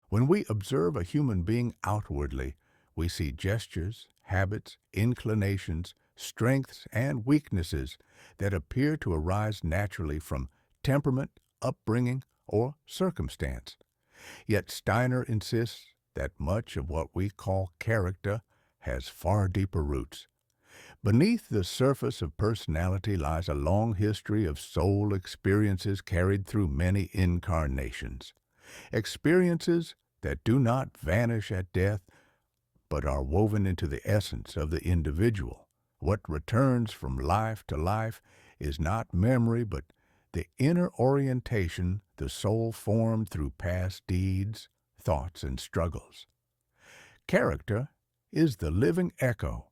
When we observe a human being outwardly, we see gestures, habits, inclinations, strengths, and weaknesses that appear to arise naturally from temperament, upbringing, or circumstance. Yet Steiner insists that much of what we call character has far deeper roots. Beneath the surface of personality lies a long history of soul experiences carried through many incarnations. Experiences that do not vanish at death, but are woven into the essence of the individual. What returns from life to life is not memory, but the inner orientation the soul formed through past deeds, thoughts, and struggles. Character is the living echo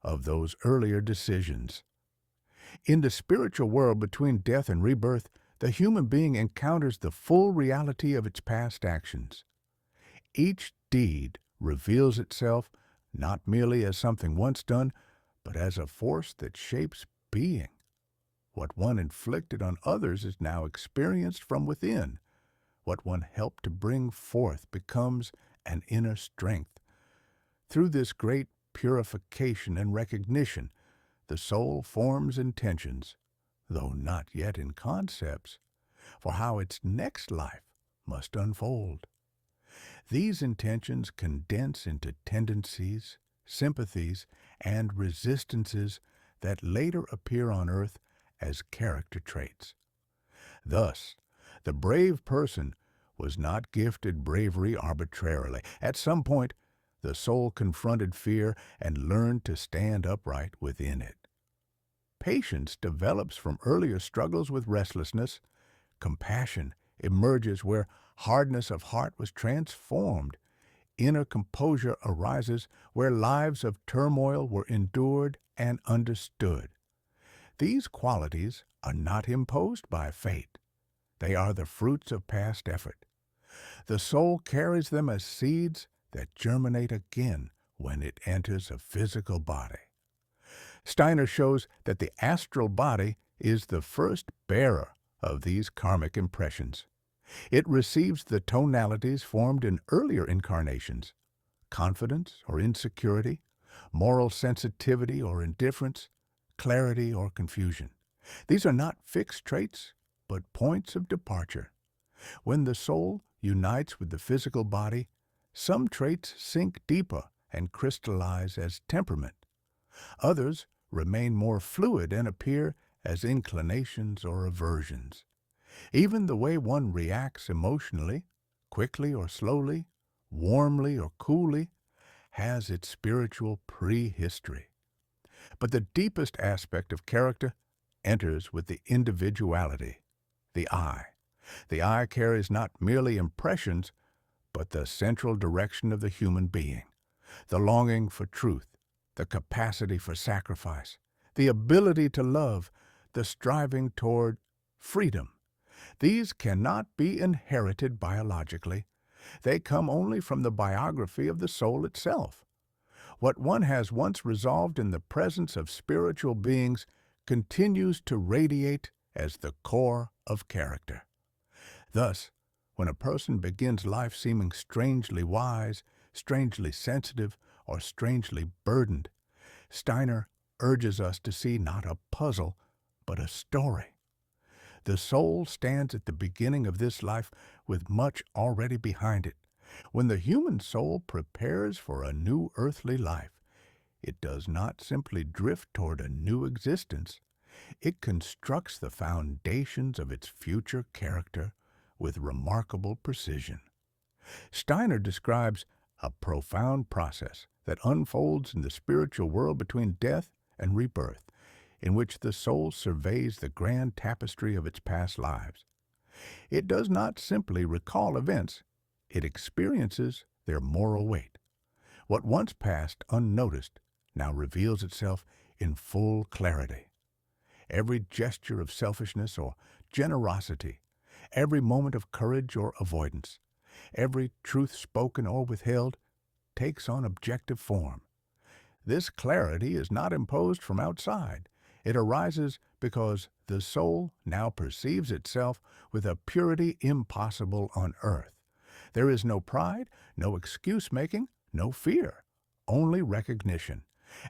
of those earlier decisions. In the spiritual world between death and rebirth, the human being encounters the full reality of its past actions. Each deed reveals itself not merely as something once done, but as a force that shapes being. What one inflicted on others is now experienced from within. What one helped to bring forth becomes an inner strength. Through this great purification and recognition, the soul forms intentions, though not yet in concepts, for how its next life must unfold. These intentions condense into tendencies, sympathies, and resistances that later appear on earth as character traits. Thus, the brave person was not gifted bravery arbitrarily. At some point, the soul confronted fear and learned to stand upright within it. Patience develops from earlier struggles with restlessness. Compassion emerges where hardness of heart was transformed. Inner composure arises where lives of turmoil were endured and understood. These qualities are not imposed by fate. They are the fruits of past effort. The soul carries them as seeds that germinate again when it enters a physical body. Steiner shows that the astral body is the first bearer of these karmic impressions. It receives the tonalities formed in earlier incarnations: confidence or insecurity, moral sensitivity or indifference, clarity or confusion. These are not fixed traits, but points of departure. When the soul unites with the physical body, some traits sink deeper and crystallize as temperament. Others remain more fluid and appear as inclinations or aversions. Even the way one reacts emotionally, quickly or slowly, warmly or coolly, has its spiritual prehistory. But the deepest aspect of character enters with the individuality, the I. The I carries not merely impressions, but the central direction of the human being, the longing for truth, the capacity for sacrifice, the ability to love, the striving toward freedom. These cannot be inherited biologically. They come only from the biography of the soul itself. What one has once resolved in the presence of spiritual beings continues to radiate as the core of character. Thus, when a person begins life seeming strangely wise, strangely sensitive, or strangely burdened, Steiner urges us to see not a puzzle, but a story. The soul stands at the beginning of this life with much already behind it. When the human soul prepares for a new earthly life, it does not simply drift toward a new existence. It constructs the foundations of its future character with remarkable precision. Steiner describes a profound process that unfolds in the spiritual world between death and rebirth, in which the soul surveys the grand tapestry of its past lives. It does not simply recall events, it experiences their moral weight. What once passed unnoticed now reveals itself in full clarity. Every gesture of selfishness or generosity, every moment of courage or avoidance, every truth spoken or withheld takes on objective form. This clarity is not imposed from outside. It arises because the soul now perceives itself with a purity impossible on earth. There is no pride, no excuse-making, no fear, only recognition.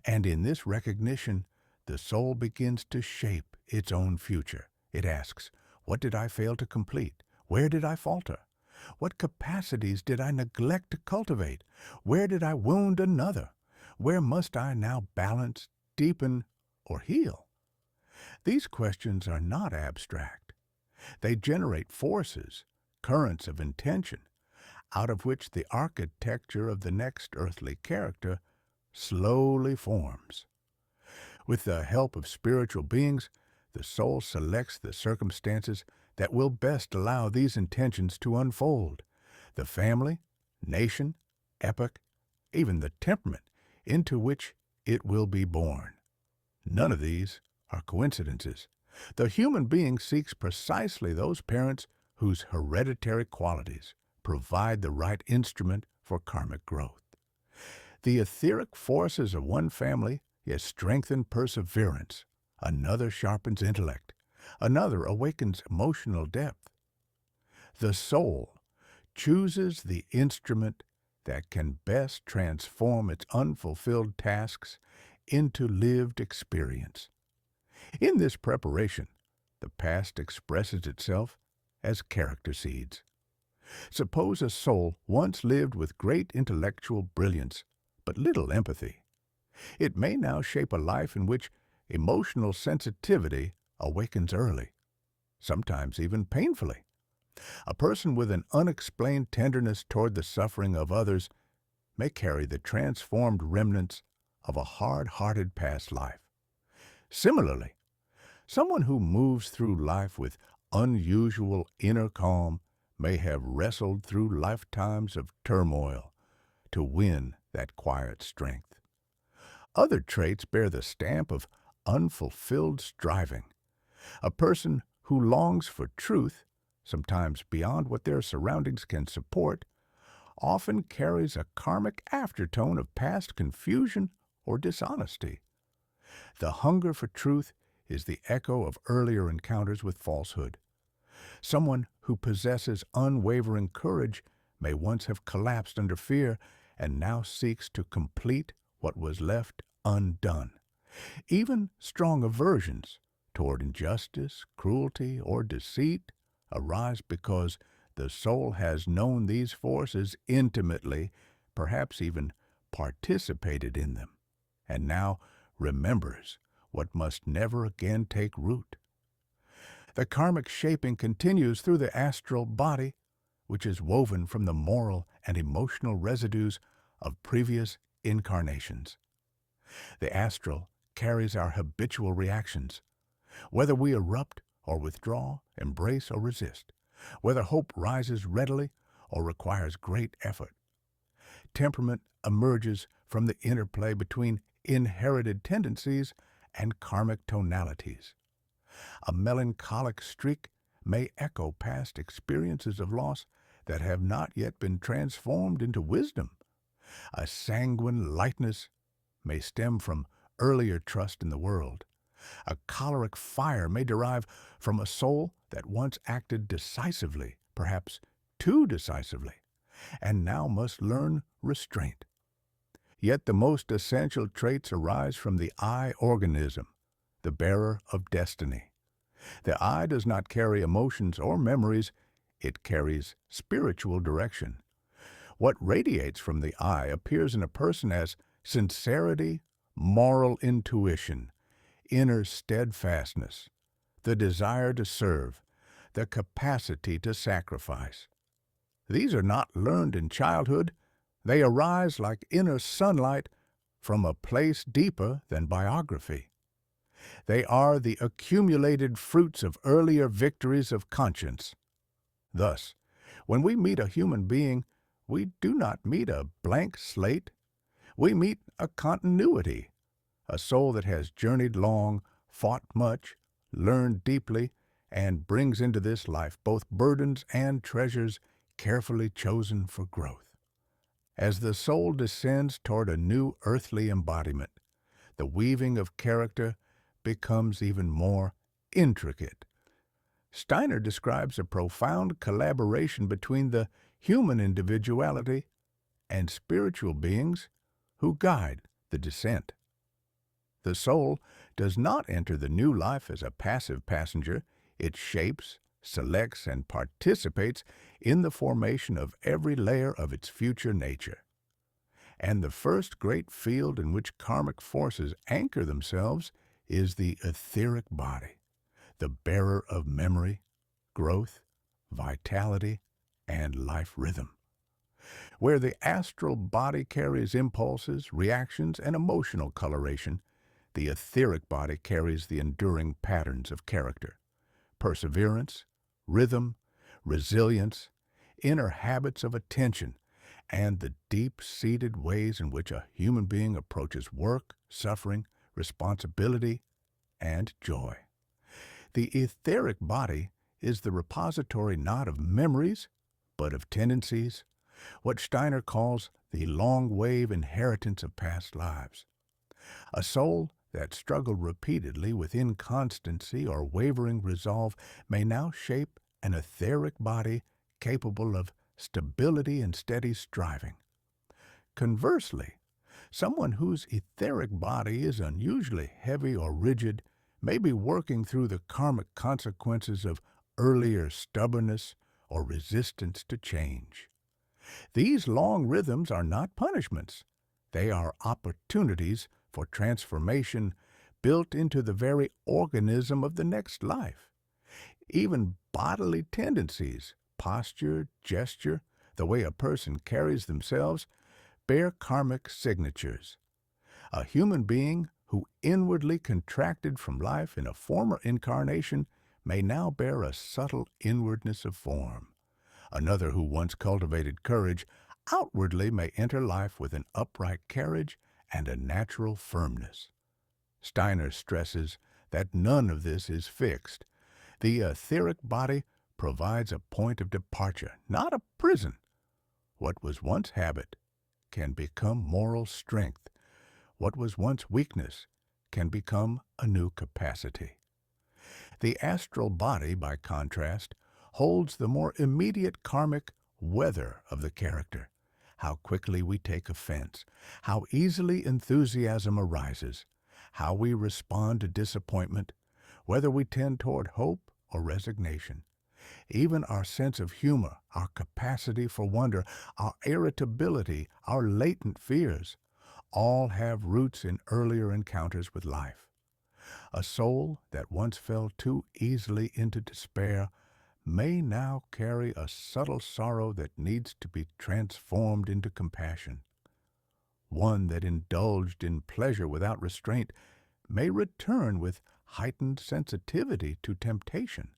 And in this recognition, the soul begins to shape its own future. It asks, what did I fail to complete? Where did I falter? What capacities did I neglect to cultivate? Where did I wound another? Where must I now balance, deepen, or heal? These questions are not abstract. They generate forces, currents of intention, out of which the architecture of the next earthly character slowly forms. With the help of spiritual beings, the soul selects the circumstances that will best allow these intentions to unfold. The family, nation, epoch, even the temperament into which it will be born. None of these are coincidences. The human being seeks precisely those parents whose hereditary qualities provide the right instrument for karmic growth. The etheric forces of one family strengthen perseverance, another sharpens intellect, another awakens emotional depth. The soul chooses the instrument that can best transform its unfulfilled tasks into lived experience. In this preparation, the past expresses itself as character seeds. Suppose a soul once lived with great intellectual brilliance, but little empathy. It may now shape a life in which emotional sensitivity awakens early, sometimes even painfully. A person with an unexplained tenderness toward the suffering of others may carry the transformed remnants of a hard-hearted past life. Similarly, someone who moves through life with unusual inner calm may have wrestled through lifetimes of turmoil to win that quiet strength. Other traits bear the stamp of unfulfilled striving. A person who longs for truth, sometimes beyond what their surroundings can support, often carries a karmic aftertone of past confusion or dishonesty. The hunger for truth is the echo of earlier encounters with falsehood. Someone who possesses unwavering courage may once have collapsed under fear and now seeks to complete what was left undone. Even strong aversions toward injustice, cruelty, or deceit arise because the soul has known these forces intimately, perhaps even participated in them, and now remembers what must never again take root. The karmic shaping continues through the astral body, which is woven from the moral and emotional residues of previous incarnations. The astral carries our habitual reactions, whether we erupt or withdraw, embrace or resist, whether hope rises readily or requires great effort. Temperament emerges from the interplay between inherited tendencies and karmic tonalities. A melancholic streak may echo past experiences of loss that have not yet been transformed into wisdom. A sanguine lightness may stem from earlier trust in the world. A choleric fire may derive from a soul that once acted decisively, perhaps too decisively, and now must learn restraint. Yet the most essential traits arise from the I organism, the bearer of destiny. The I does not carry emotions or memories, it carries spiritual direction. What radiates from the I appears in a person as sincerity, moral intuition, inner steadfastness, the desire to serve, the capacity to sacrifice. These are not learned in childhood. They arise like inner sunlight from a place deeper than biography. They are the accumulated fruits of earlier victories of conscience. Thus, when we meet a human being, we do not meet a blank slate. We meet a continuity, a soul that has journeyed long, fought much, learned deeply, and brings into this life both burdens and treasures carefully chosen for growth. As the soul descends toward a new earthly embodiment, the weaving of character becomes even more intricate. Steiner describes a profound collaboration between the human individuality, and spiritual beings who guide the descent. The soul does not enter the new life as a passive passenger. It shapes, selects, and participates in the formation of every layer of its future nature. And the first great field in which karmic forces anchor themselves is the etheric body, the bearer of memory, growth, vitality, and life rhythm. Where the astral body carries impulses, reactions, and emotional coloration, the etheric body carries the enduring patterns of character, perseverance, rhythm, resilience, inner habits of attention, and the deep-seated ways in which a human being approaches work, suffering, responsibility, and joy. The etheric body is the repository not of memories, but of tendencies, what Steiner calls the long-wave inheritance of past lives. A soul that struggled repeatedly with inconstancy or wavering resolve may now shape an etheric body capable of stability and steady striving. Conversely, someone whose etheric body is unusually heavy or rigid may be working through the karmic consequences of earlier stubbornness or resistance to change. These long rhythms are not punishments. They are opportunities for transformation built into the very organism of the next life. Even bodily tendencies, posture, gesture, the way a person carries themselves, bear karmic signatures. A human being who inwardly contracted from life in a former incarnation may now bear a subtle inwardness of form. Another who once cultivated courage outwardly may enter life with an upright carriage and a natural firmness. Steiner stresses that none of this is fixed. The etheric body provides a point of departure, not a prison. What was once habit can become moral strength. What was once weakness can become a new capacity. The astral body, by contrast, holds the more immediate karmic weather of the character, how quickly we take offense, how easily enthusiasm arises, how we respond to disappointment, whether we tend toward hope or resignation. Even our sense of humor, our capacity for wonder, our irritability, our latent fears, all have roots in earlier encounters with life. A soul that once fell too easily into despair may now carry a subtle sorrow that needs to be transformed into compassion. One that indulged in pleasure without restraint may return with heightened sensitivity to temptation,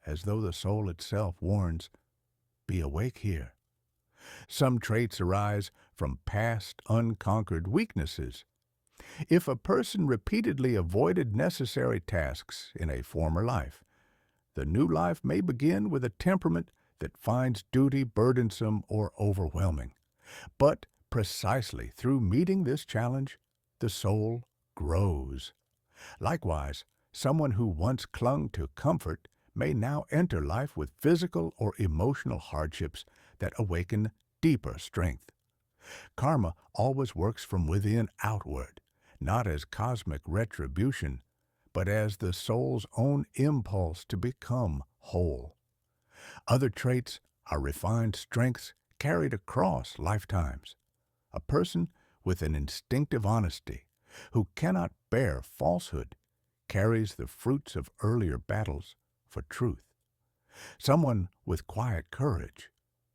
as though the soul itself warns, "Be awake here." Some traits arise from past unconquered weaknesses. If a person repeatedly avoided necessary tasks in a former life, the new life may begin with a temperament that finds duty burdensome or overwhelming. But precisely through meeting this challenge, the soul grows. Likewise, someone who once clung to comfort may now enter life with physical or emotional hardships that awaken deeper strength. Karma always works from within outward, not as cosmic retribution, but as the soul's own impulse to become whole. Other traits are refined strengths carried across lifetimes. A person with an instinctive honesty, who cannot bear falsehood, carries the fruits of earlier battles for truth. Someone with quiet courage,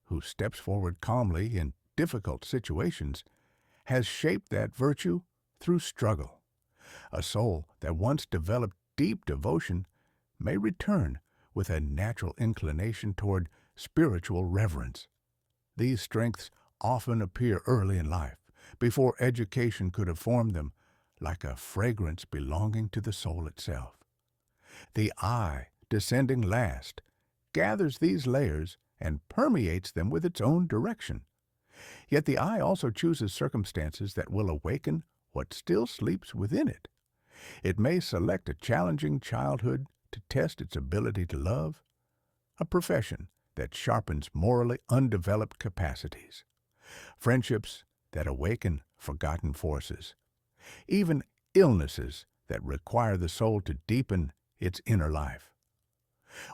who steps forward calmly in difficult situations, has shaped that virtue through struggle. A soul that once developed deep devotion may return with a natural inclination toward spiritual reverence. These strengths often appear early in life, before education could have formed them, like a fragrance belonging to the soul itself. The I, descending last, gathers these layers and permeates them with its own direction. Yet the I also chooses circumstances that will awaken what still sleeps within it. It may select a challenging childhood to test its ability to love, a profession that sharpens morally undeveloped capacities, friendships that awaken forgotten forces, even illnesses that require the soul to deepen its inner life.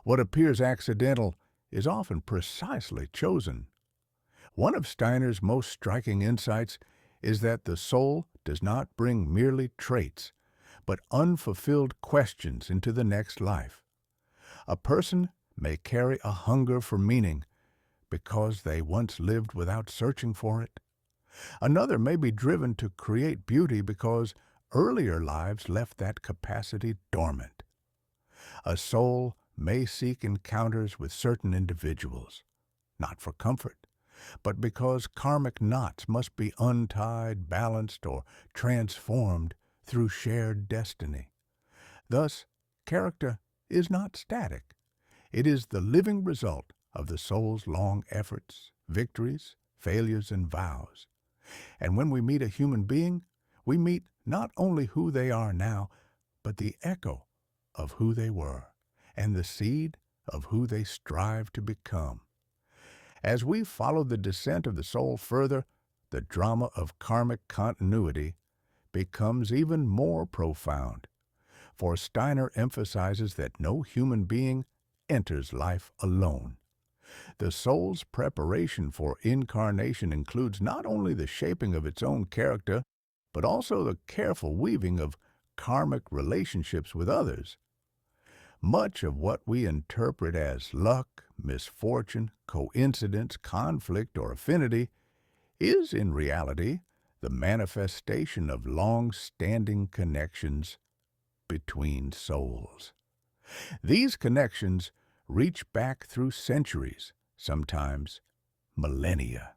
What appears accidental is often precisely chosen. One of Steiner's most striking insights is that the soul does not bring merely traits, but unfulfilled questions into the next life. A person may carry a hunger for meaning because they once lived without searching for it. Another may be driven to create beauty because earlier lives left that capacity dormant. A soul may seek encounters with certain individuals, not for comfort, but because karmic knots must be untied, balanced, or transformed through shared destiny. Thus, character is not static. It is the living result of the soul's long efforts, victories, failures, and vows. And when we meet a human being, we meet not only who they are now, but the echo of who they were, and the seed of who they strive to become. As we follow the descent of the soul further, the drama of karmic continuity becomes even more profound. For Steiner emphasizes that no human being enters life alone. The soul's preparation for incarnation includes not only the shaping of its own character, but also the careful weaving of karmic relationships with others. Much of what we interpret as luck, misfortune, coincidence, conflict, or affinity is in reality the manifestation of long-standing connections between souls. These connections reach back through centuries, sometimes millennia.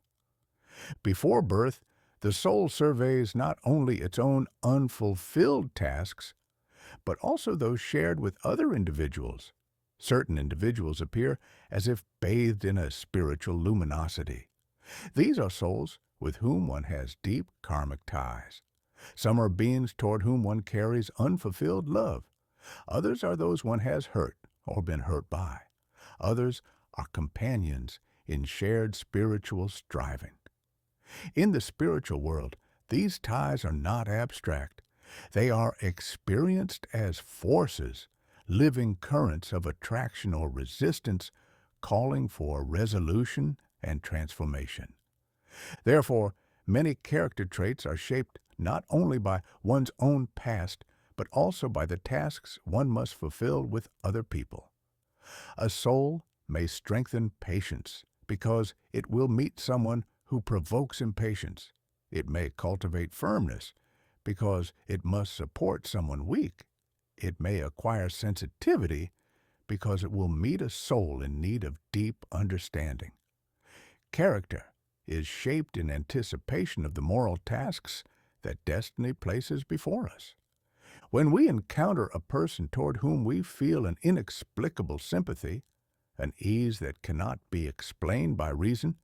Before birth, the soul surveys not only its own unfulfilled tasks, but also those shared with other individuals. Certain individuals appear as if bathed in a spiritual luminosity. These are souls with whom one has deep karmic ties. Some are beings toward whom one carries unfulfilled love. Others are those one has hurt or been hurt by. Others are companions in shared spiritual striving. In the spiritual world, these ties are not abstract. They are experienced as forces, living currents of attraction or resistance, calling for resolution and transformation. Therefore, many character traits are shaped not only by one's own past, but also by the tasks one must fulfill with other people. A soul may strengthen patience because it will meet someone who provokes impatience. It may cultivate firmness because it must support someone weak. It may acquire sensitivity because it will meet a soul in need of deep understanding. Character is shaped in anticipation of the moral tasks that destiny places before us. When we encounter a person toward whom we feel an inexplicable sympathy, an ease that cannot be explained by reason,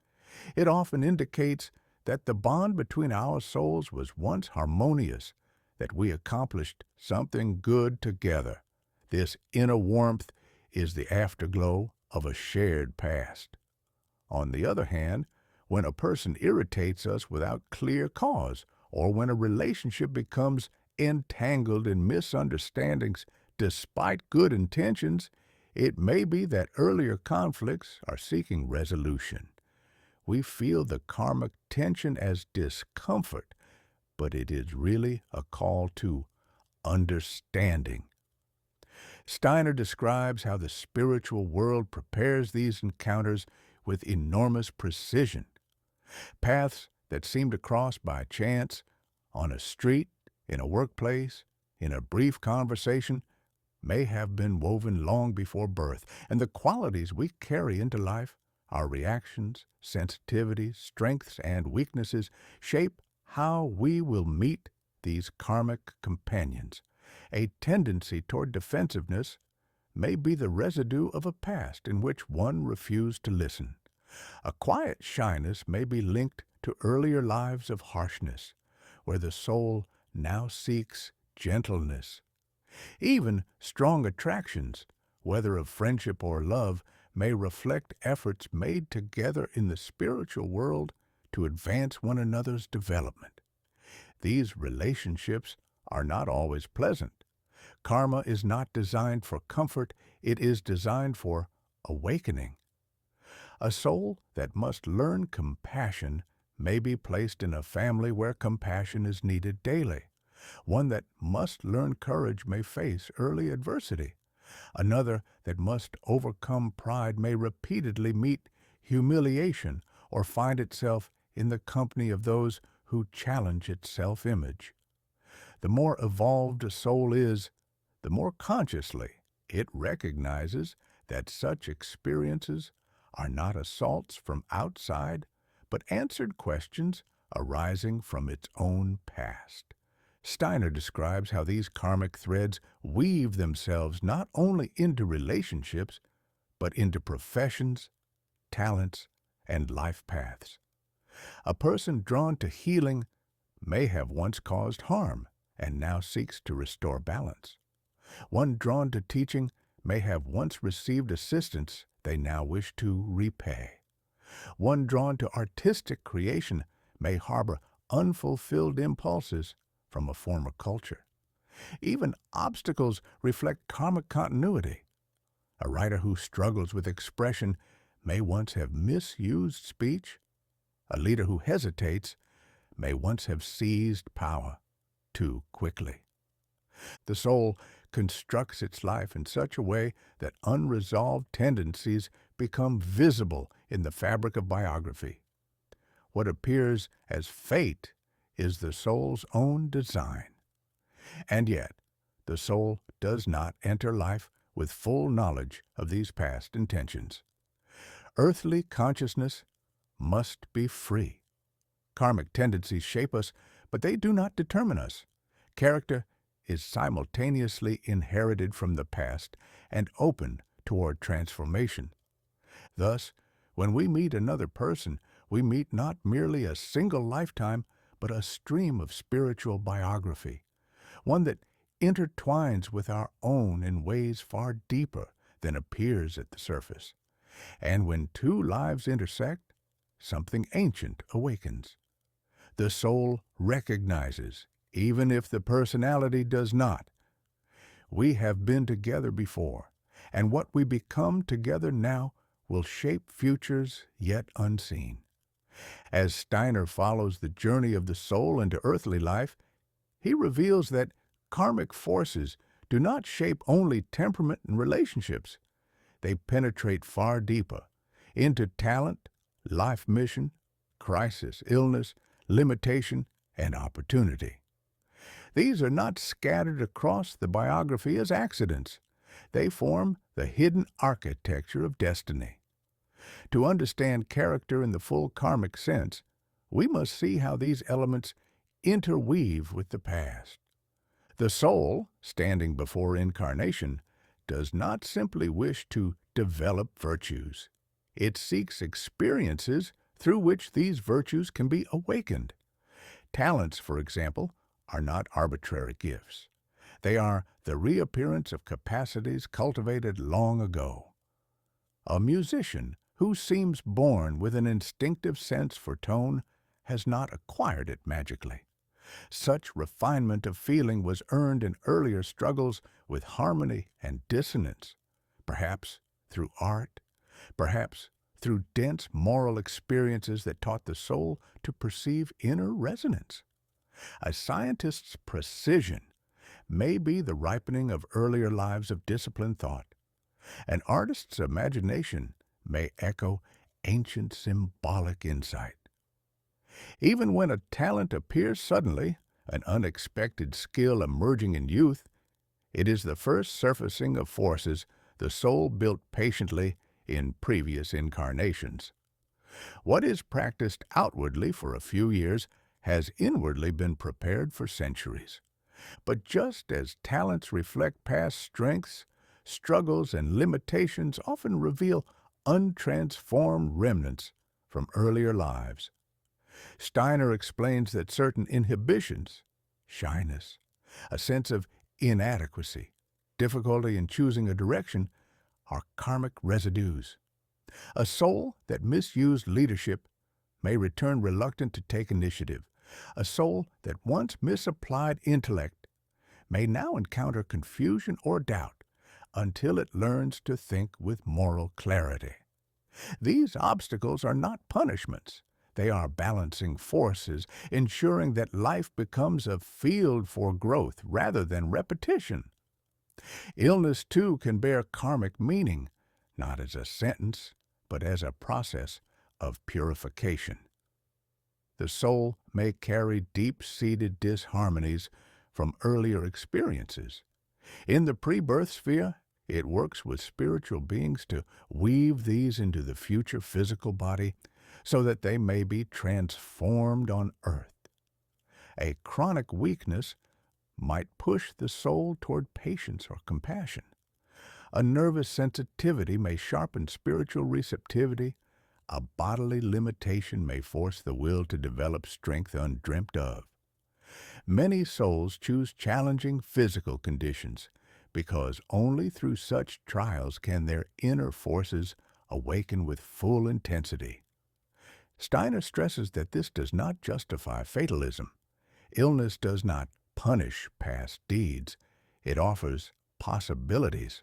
it often indicates that the bond between our souls was once harmonious, that we accomplished something good together. This inner warmth is the afterglow of a shared past. On the other hand, when a person irritates us without clear cause, or when a relationship becomes entangled in misunderstandings despite good intentions, it may be that earlier conflicts are seeking resolution. We feel the karmic tension as discomfort, but it is really a call to understanding. Steiner describes how the spiritual world prepares these encounters with enormous precision. Paths that seem to cross by chance, on a street, in a workplace, in a brief conversation, may have been woven long before birth, and the qualities we carry into life, our reactions, sensitivities, strengths, and weaknesses, shape how we will meet these karmic companions. A tendency toward defensiveness may be the residue of a past in which one refused to listen. A quiet shyness may be linked to earlier lives of harshness, where the soul now seeks gentleness. Even strong attractions, whether of friendship or love, may reflect efforts made together in the spiritual world to advance one another's development. These relationships are not always pleasant. Karma is not designed for comfort, it is designed for awakening. A soul that must learn compassion may be placed in a family where compassion is needed daily. One that must learn courage may face early adversity. Another that must overcome pride may repeatedly meet humiliation or find itself in the company of those who challenge its self-image. The more evolved a soul is, the more consciously it recognizes that such experiences are not assaults from outside, but answered questions arising from its own past. Steiner describes how these karmic threads weave themselves not only into relationships, but into professions, talents, and life paths. A person drawn to healing may have once caused harm and now seeks to restore balance. One drawn to teaching may have once received assistance they now wish to repay. One drawn to artistic creation may harbor unfulfilled impulses from a former culture. Even obstacles reflect karmic continuity. A writer who struggles with expression may once have misused speech. A leader who hesitates may once have seized power too quickly. The soul constructs its life in such a way that unresolved tendencies become visible in the fabric of biography. What appears as fate is the soul's own design. And yet, the soul does not enter life with full knowledge of these past intentions. Earthly consciousness must be free. Karmic tendencies shape us, but they do not determine us. Character is simultaneously inherited from the past and open toward transformation. Thus, when we meet another person, we meet not merely a single lifetime, but a stream of spiritual biography, one that intertwines with our own in ways far deeper than appears at the surface. And when two lives intersect, something ancient awakens. The soul recognizes, even if the personality does not. We have been together before, and what we become together now will shape futures yet unseen. As Steiner follows the journey of the soul into earthly life, he reveals that karmic forces do not shape only temperament and relationships. They penetrate far deeper into talent, life mission, crisis, illness, limitation, and opportunity. These are not scattered across the biography as accidents. They form the hidden architecture of destiny. To understand character in the full karmic sense, we must see how these elements interweave with the past. The soul, standing before incarnation, does not simply wish to develop virtues. It seeks experiences through which these virtues can be awakened. Talents, for example, are not arbitrary gifts. They are the reappearance of capacities cultivated long ago. A musician who seems born with an instinctive sense for tone has not acquired it magically. Such refinement of feeling was earned in earlier struggles with harmony and dissonance, perhaps through art, perhaps through dense moral experiences that taught the soul to perceive inner resonance. A scientist's precision may be the ripening of earlier lives of disciplined thought. An artist's imagination may echo ancient symbolic insight. Even when a talent appears suddenly, an unexpected skill emerging in youth, it is the first surfacing of forces the soul built patiently in previous incarnations. What is practiced outwardly for a few years has inwardly been prepared for centuries. But just as talents reflect past strengths, struggles and limitations often reveal untransformed remnants from earlier lives. Steiner explains that certain inhibitions, shyness, a sense of inadequacy, difficulty in choosing a direction, are karmic residues. A soul that misused leadership may return reluctant to take initiative. A soul that once misapplied intellect may now encounter confusion or doubt until it learns to think with moral clarity. These obstacles are not punishments. They are balancing forces, ensuring that life becomes a field for growth rather than repetition. Illness, too, can bear karmic meaning, not as a sentence, but as a process of purification. The soul may carry deep-seated disharmonies from earlier experiences. In the pre-birth sphere, it works with spiritual beings to weave these into the future physical body so that they may be transformed on earth. A chronic weakness might push the soul toward patience or compassion. A nervous sensitivity may sharpen spiritual receptivity. A bodily limitation may force the will to develop strength undreamt of. Many souls choose challenging physical conditions because only through such trials can their inner forces awaken with full intensity. Steiner stresses that this does not justify fatalism. Illness does not punish past deeds. It offers possibilities.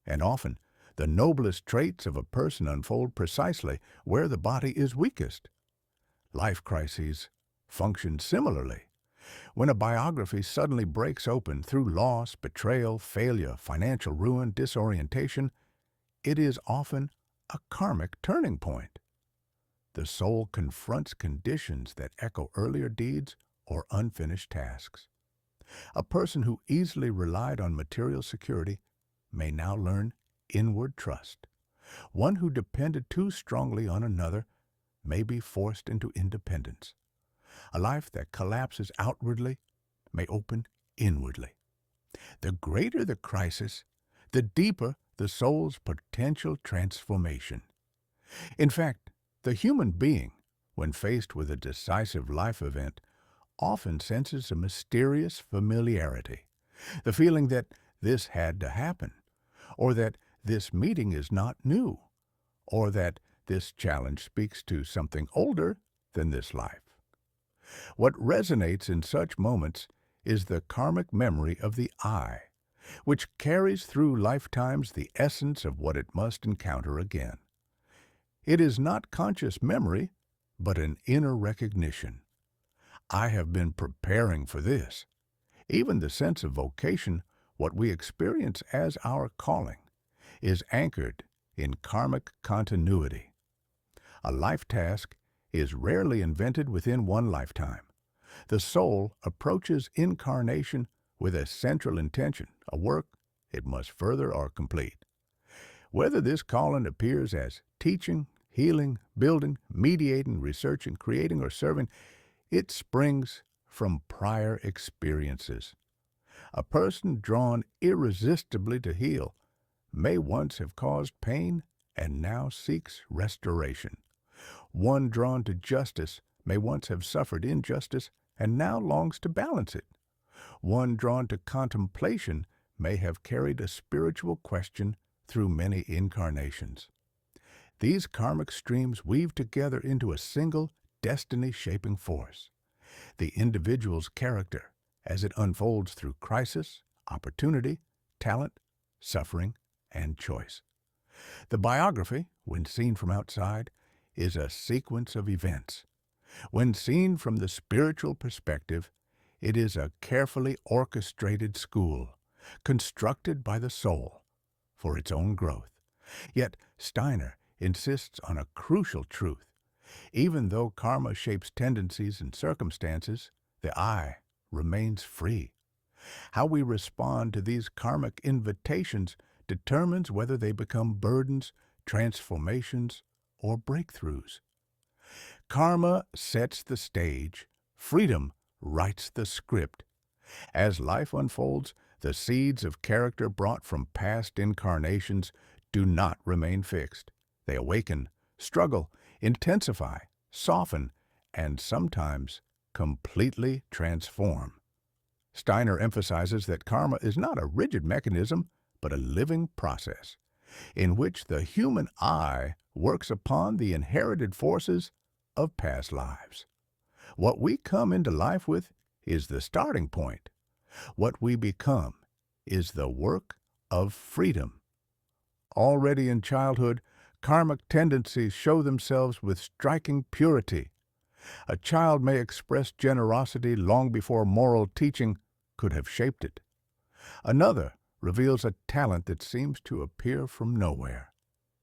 And often, the noblest traits of a person unfold precisely where the body is weakest. Life crises function similarly. When a biography suddenly breaks open through loss, betrayal, failure, financial ruin, disorientation, it is often a karmic turning point. The soul confronts conditions that echo earlier deeds or unfinished tasks. A person who easily relied on material security may now learn inward trust. One who depended too strongly on another may be forced into independence. A life that collapses outwardly may open inwardly. The greater the crisis, the deeper the soul's potential transformation. In fact, the human being, when faced with a decisive life event, often senses a mysterious familiarity, the feeling that this had to happen, or that this meeting is not new, or that this challenge speaks to something older than this life. What resonates in such moments is the karmic memory of the I, which carries through lifetimes the essence of what it must encounter again. It is not conscious memory, but an inner recognition. I have been preparing for this. Even the sense of vocation, what we experience as our calling, is anchored in karmic continuity. A life task is rarely invented within one lifetime. The soul approaches incarnation with a central intention, a work it must further or complete. Whether this calling appears as teaching, healing, building, mediating, researching, creating, or serving, it springs from prior experiences. A person drawn irresistibly to heal may once have caused pain and now seeks restoration. One drawn to justice may once have suffered injustice and now longs to balance it. One drawn to contemplation may have carried a spiritual question through many incarnations. These karmic streams weave together into a single destiny-shaping force. The individual's character, as it unfolds through crisis, opportunity, talent, suffering, and choice. The biography, when seen from outside, is a sequence of events. When seen from the spiritual perspective, it is a carefully orchestrated school, constructed by the soul for its own growth. Yet Steiner insists on a crucial truth. Even though karma shapes tendencies and circumstances, the I remains free. How we respond to these karmic invitations determines whether they become burdens, transformations, or breakthroughs. Karma sets the stage. Freedom writes the script. As life unfolds, the seeds of character brought from past incarnations do not remain fixed. They awaken, struggle, intensify, soften, and sometimes completely transform. Steiner emphasizes that karma is not a rigid mechanism, but a living process. in which the human eye works upon the inherited forces of past lives. What we come into life with is the starting point. What we become is the work of freedom. Already in childhood, karmic tendencies show themselves with striking purity. A child may express generosity long before moral teaching could have shaped it. Another reveals a talent that seems to appear from nowhere.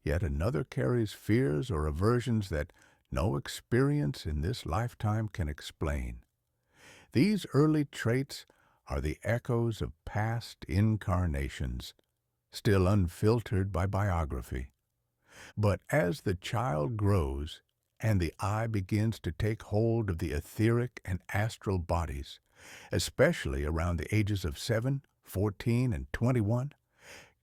Yet another carries fears or aversions that no experience in this lifetime can explain. These early traits are the echoes of past incarnations, still unfiltered by biography. But as the child grows and the eye begins to take hold of the etheric and astral bodies, especially around the ages of 7, 14, and 21,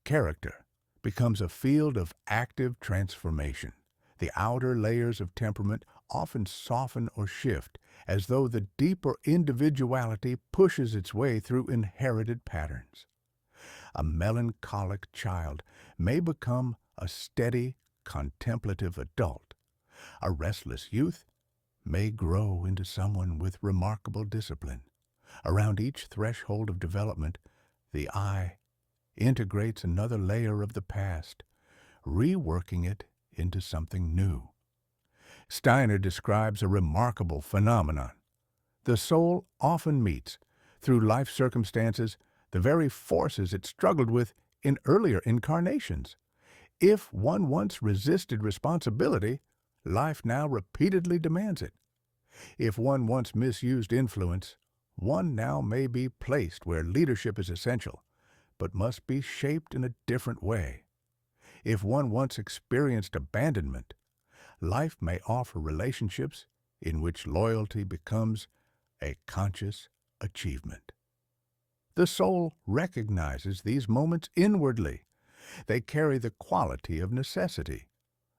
character becomes a field of active transformation. The outer layers of temperament often soften or shift, as though the deeper individuality pushes its way through inherited patterns. A melancholic child may become a steady, contemplative adult. A restless youth may grow into someone with remarkable discipline. Around each threshold of development, the eye integrates another layer of the past, reworking it into something new. Steiner describes a remarkable phenomenon. The soul often meets, through life circumstances, the very forces it struggled with in earlier incarnations. If one once resisted responsibility, life now repeatedly demands it. If one once misused influence, one now may be placed where leadership is essential, but must be shaped in a different way. If one once experienced abandonment, life may offer relationships in which loyalty becomes a conscious achievement. The soul recognizes these moments inwardly. They carry the quality of necessity,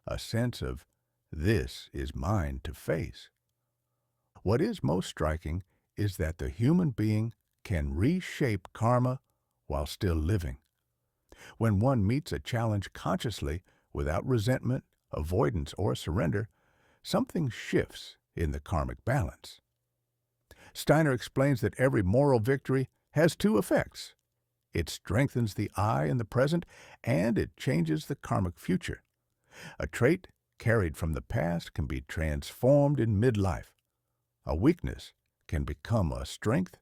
a sense of "this is mine to face." What is most striking is that the human being can reshape karma while still living. When one meets a challenge consciously, without resentment, avoidance, or surrender, something shifts in the karmic balance. Steiner explains that every moral victory has two effects. It strengthens the I in the present, and it changes the karmic future. A trait carried from the past can be transformed in midlife. A weakness can become a strength.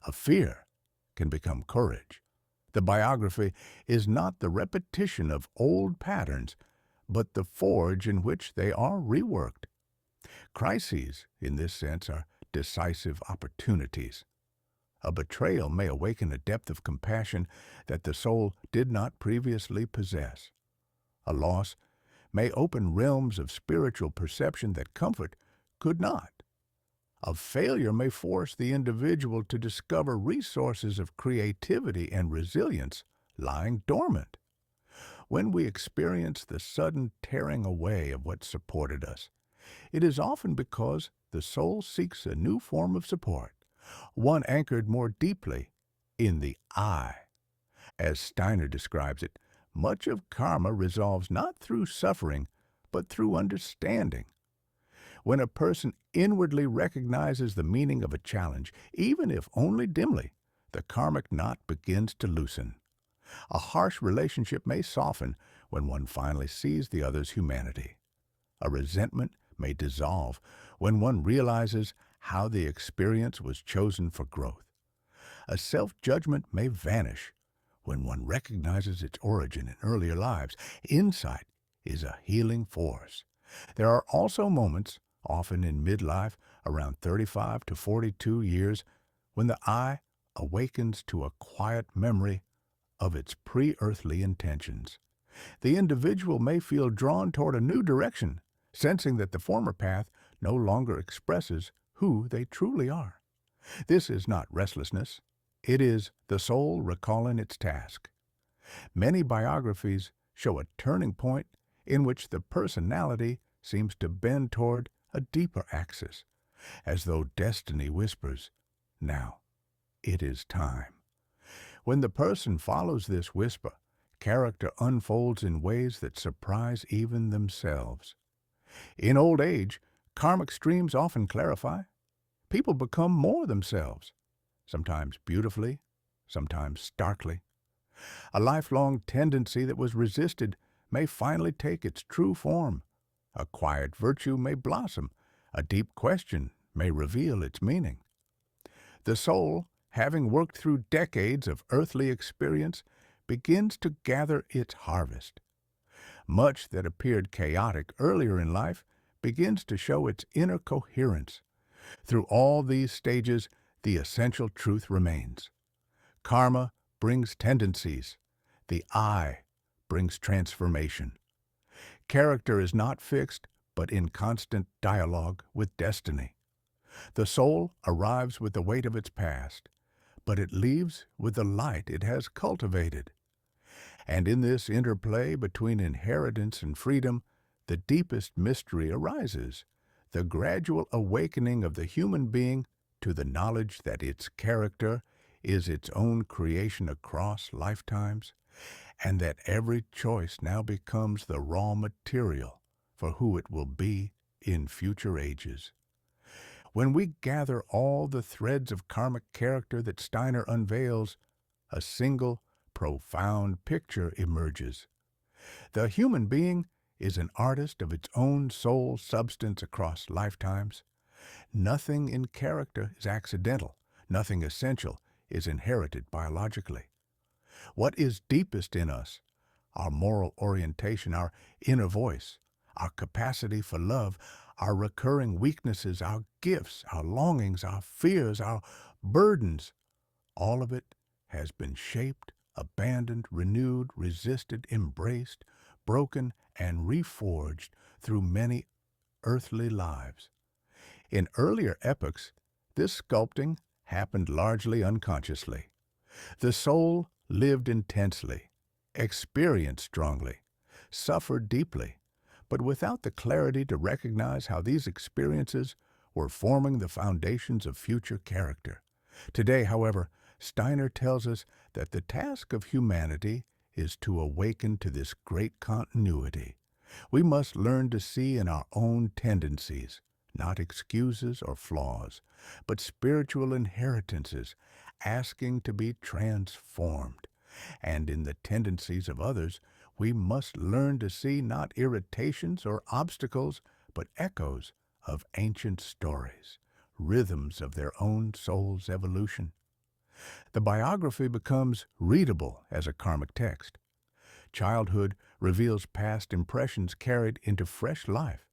A fear can become courage. The biography is not the repetition of old patterns, but the forge in which they are reworked. Crises, in this sense, are decisive opportunities. A betrayal may awaken a depth of compassion that the soul did not previously possess. A loss may open realms of spiritual perception that comfort could not. A failure may force the individual to discover resources of creativity and resilience lying dormant. When we experience the sudden tearing away of what supported us, it is often because the soul seeks a new form of support, one anchored more deeply in the I. As Steiner describes it, much of karma resolves not through suffering, but through understanding. When a person inwardly recognizes the meaning of a challenge, even if only dimly, the karmic knot begins to loosen. A harsh relationship may soften when one finally sees the other's humanity. A resentment may dissolve when one realizes how the experience was chosen for growth. A self-judgment may vanish when one recognizes its origin in earlier lives. Insight is a healing force. There are also moments, often in midlife, around 35 to 42 years, when the I awakens to a quiet memory of its pre-earthly intentions. The individual may feel drawn toward a new direction, sensing that the former path no longer expresses who they truly are. This is not restlessness. It is the soul recalling its task. Many biographies show a turning point in which the personality seems to bend toward a deeper axis, as though destiny whispers, "Now, it is time." When the person follows this whisper, character unfolds in ways that surprise even themselves. In old age, karmic streams often clarify. People become more themselves, sometimes beautifully, sometimes starkly. A lifelong tendency that was resisted may finally take its true form. A quiet virtue may blossom. A deep question may reveal its meaning. The soul, having worked through decades of earthly experience, begins to gather its harvest. Much that appeared chaotic earlier in life begins to show its inner coherence. Through all these stages, the essential truth remains. Karma brings tendencies. The I brings transformation. Character is not fixed, but in constant dialogue with destiny. The soul arrives with the weight of its past, but it leaves with the light it has cultivated. And in this interplay between inheritance and freedom, the deepest mystery arises, the gradual awakening of the human being to the knowledge that its character is its own creation across lifetimes, and that every choice now becomes the raw material for who it will be in future ages. When we gather all the threads of karmic character that Steiner unveils, a single, profound picture emerges. The human being is an artist of its own soul substance across lifetimes. Nothing in character is accidental. Nothing essential is inherited biologically. What is deepest in us, our moral orientation, our inner voice, our capacity for love, our recurring weaknesses, our gifts, our longings, our fears, our burdens, all of it has been shaped, abandoned, renewed, resisted, embraced, broken, and reforged through many earthly lives. In earlier epochs, this sculpting happened largely unconsciously. The soul lived intensely, experienced strongly, suffered deeply, but without the clarity to recognize how these experiences were forming the foundations of future character. Today, however, Steiner tells us that the task of humanity is to awaken to this great continuity. We must learn to see in our own tendencies, not excuses or flaws, but spiritual inheritances, asking to be transformed. And in the tendencies of others, we must learn to see not irritations or obstacles, but echoes of ancient stories, rhythms of their own soul's evolution. The biography becomes readable as a karmic text. Childhood reveals past impressions carried into fresh life.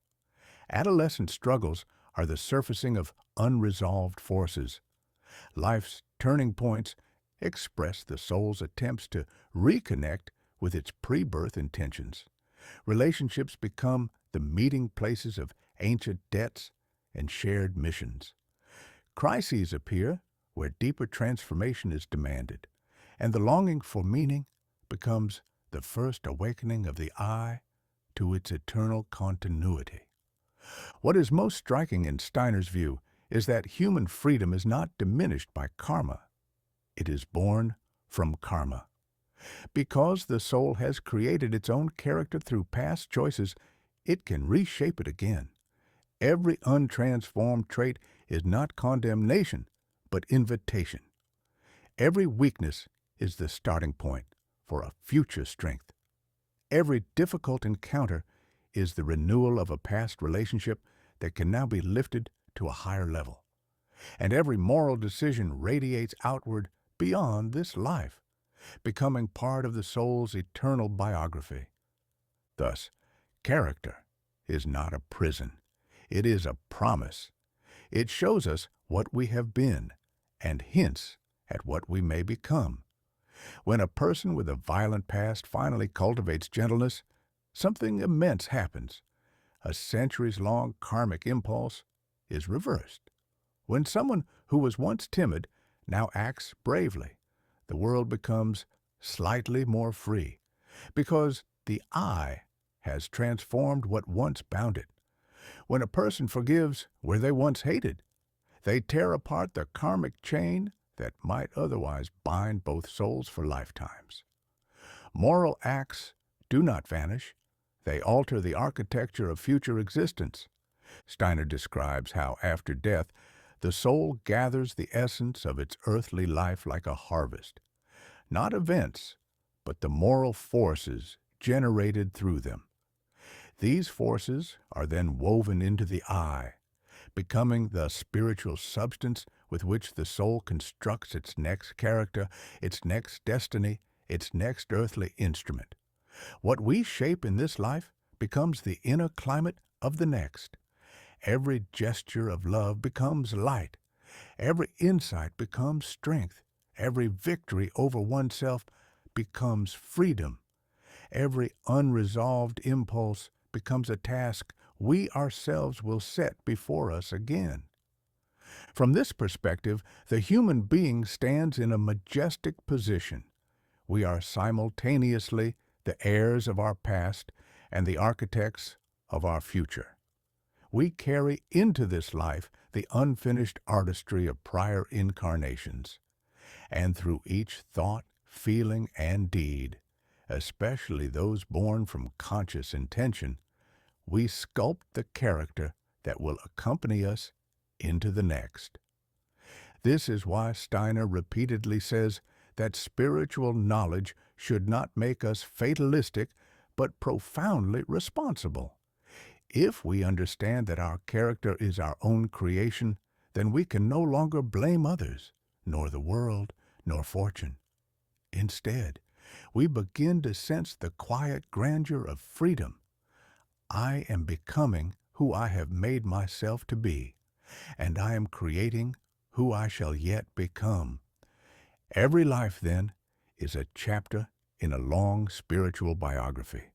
Adolescent struggles are the surfacing of unresolved forces. Life's turning points express the soul's attempts to reconnect with its pre-birth intentions. Relationships become the meeting places of ancient debts and shared missions. Crises appear where deeper transformation is demanded, and the longing for meaning becomes the first awakening of the I to its eternal continuity. What is most striking in Steiner's view is that human freedom is not diminished by karma. It is born from karma. Because the soul has created its own character through past choices, it can reshape it again. Every untransformed trait is not condemnation, but invitation. Every weakness is the starting point for a future strength. Every difficult encounter is the renewal of a past relationship that can now be lifted to a higher level. And every moral decision radiates outward beyond this life, becoming part of the soul's eternal biography. Thus, character is not a prison. It is a promise. It shows us what we have been and hints at what we may become. When a person with a violent past finally cultivates gentleness, something immense happens. A centuries-long karmic impulse is reversed. When someone who was once timid now acts bravely, the world becomes slightly more free, because the I has transformed what once bound it. When a person forgives where they once hated, they tear apart the karmic chain that might otherwise bind both souls for lifetimes. Moral acts do not vanish. They alter the architecture of future existence. Steiner describes how, after death, the soul gathers the essence of its earthly life like a harvest. Not events, but the moral forces generated through them. These forces are then woven into the I, becoming the spiritual substance with which the soul constructs its next character, its next destiny, its next earthly instrument. What we shape in this life becomes the inner climate of the next. Every gesture of love becomes light. Every insight becomes strength. Every victory over oneself becomes freedom. Every unresolved impulse becomes a task we ourselves will set before us again. From this perspective, the human being stands in a majestic position. We are simultaneously the heirs of our past and the architects of our future. We carry into this life the unfinished artistry of prior incarnations, and through each thought, feeling, and deed, especially those born from conscious intention, we sculpt the character that will accompany us into the next. This is why Steiner repeatedly says that spiritual knowledge should not make us fatalistic, but profoundly responsible. If we understand that our character is our own creation, then we can no longer blame others, nor the world, nor fortune. Instead, we begin to sense the quiet grandeur of freedom. I am becoming who I have made myself to be, and I am creating who I shall yet become. Every life, then, is a chapter in a long spiritual biography.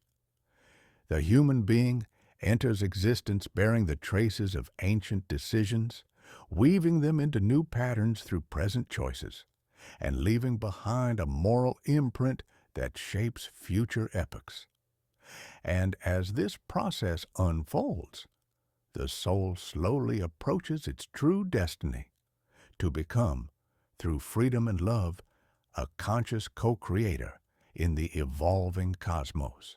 The human being enters existence bearing the traces of ancient decisions, weaving them into new patterns through present choices, and leaving behind a moral imprint that shapes future epochs. And as this process unfolds, the soul slowly approaches its true destiny, to become, through freedom and love, a conscious co-creator in the evolving cosmos.